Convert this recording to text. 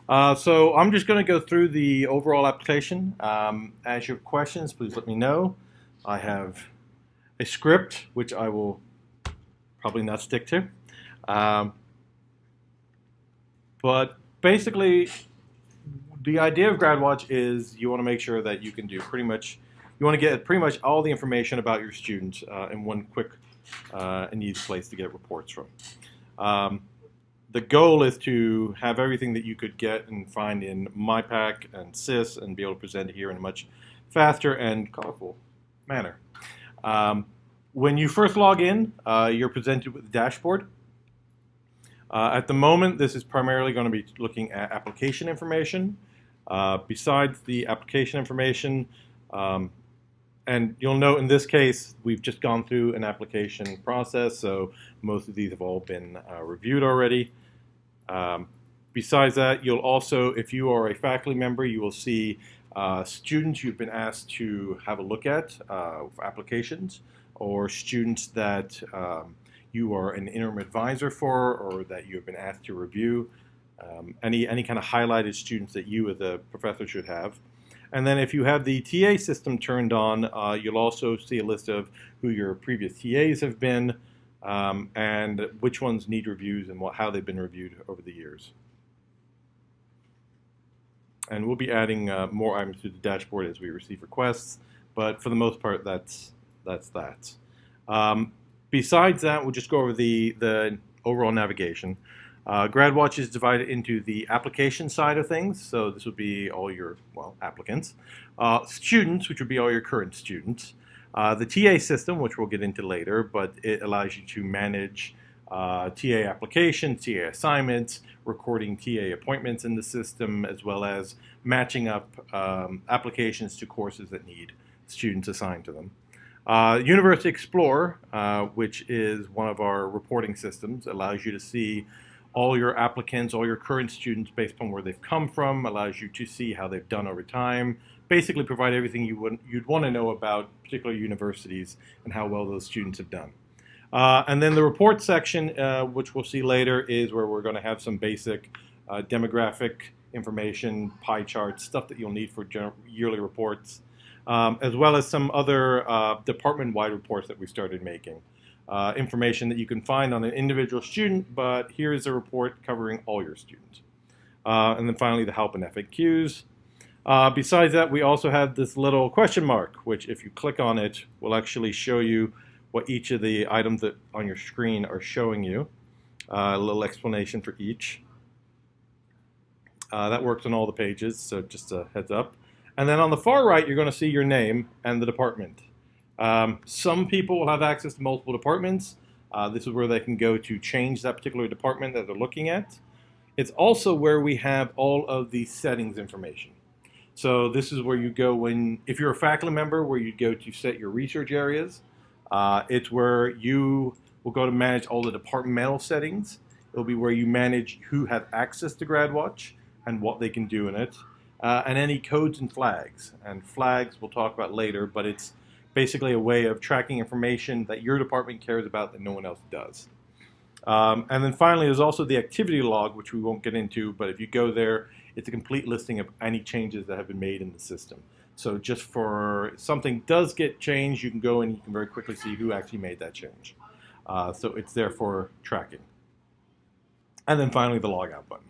So I'm just going to go through the overall application. As you have questions, please let me know. I have a script, which I will probably not stick to. Um, but basically, the idea of GradWatch is you want to make sure that you can do you want to get pretty much all the information about your student in one quick and easy place to get reports from. Um, the goal is to have everything that you could get and find in MyPack and SIS and be able to present it here in a much faster and colorful manner. When you first log in, you're presented with the dashboard. At the moment, this is primarily going to be looking at application information. Besides the application information, and you'll note in this case, we've just gone through an application process, so most of these have all been reviewed already. Besides that, you'll also, if you are a faculty member, you will see students you've been asked to have a look at for applications, or students that you are an interim advisor for, or that you have been asked to review. Any kind of highlighted students that you as a professor should have. And then if you have the TA system turned on, you'll also see a list of who your previous TAs have been and which ones need reviews and how they've been reviewed over the years. And we'll be adding more items to the dashboard as we receive requests, but for the most part, that's that. Besides that, we'll just go over the overall navigation. GradWatch is divided into the application side of things, so this would be all your, applicants. Students, which would be all your current students. The TA system, which we'll get into later, but it allows you to manage TA applications, TA assignments, recording TA appointments in the system, as well as matching up applications to courses that need students assigned to them. University Explorer, which is one of our reporting systems, allows you to see all your applicants, all your current students based on where they've come from, allows you to see how they've done over time, basically provide everything you'd want to know about particular universities and how well those students have done. And then the report section, which we'll see later, is where we're going to have some basic demographic information, pie charts, stuff that you'll need for yearly reports, as well as some other department-wide reports that we started making. Information that you can find on an individual student, but here is a report covering all your students. And then finally, the help and FAQs. Besides that, we also have this little question mark, which if you click on it, will actually show you what each of the items that on your screen are showing you. A little explanation for each. That works on all the pages, so just a heads up. And then on the far right, you're going to see your name and the department. Some people will have access to multiple departments. This is where they can go to change that particular department that they're looking at. It's also where we have all of the settings information. So this is where you go if you're a faculty member, where you go to set your research areas. It's where you will go to manage all the departmental settings. It'll be where you manage who has access to GradWatch and what they can do in it. And any codes and flags. And flags we'll talk about later, but it's basically a way of tracking information that your department cares about that no one else does. And then finally, there's also the activity log, which we won't get into, but if you go there, it's a complete listing of any changes that have been made in the system. So just for something does get changed, you can go and you can very quickly see who actually made that change. So it's there for tracking. And then finally, the logout button.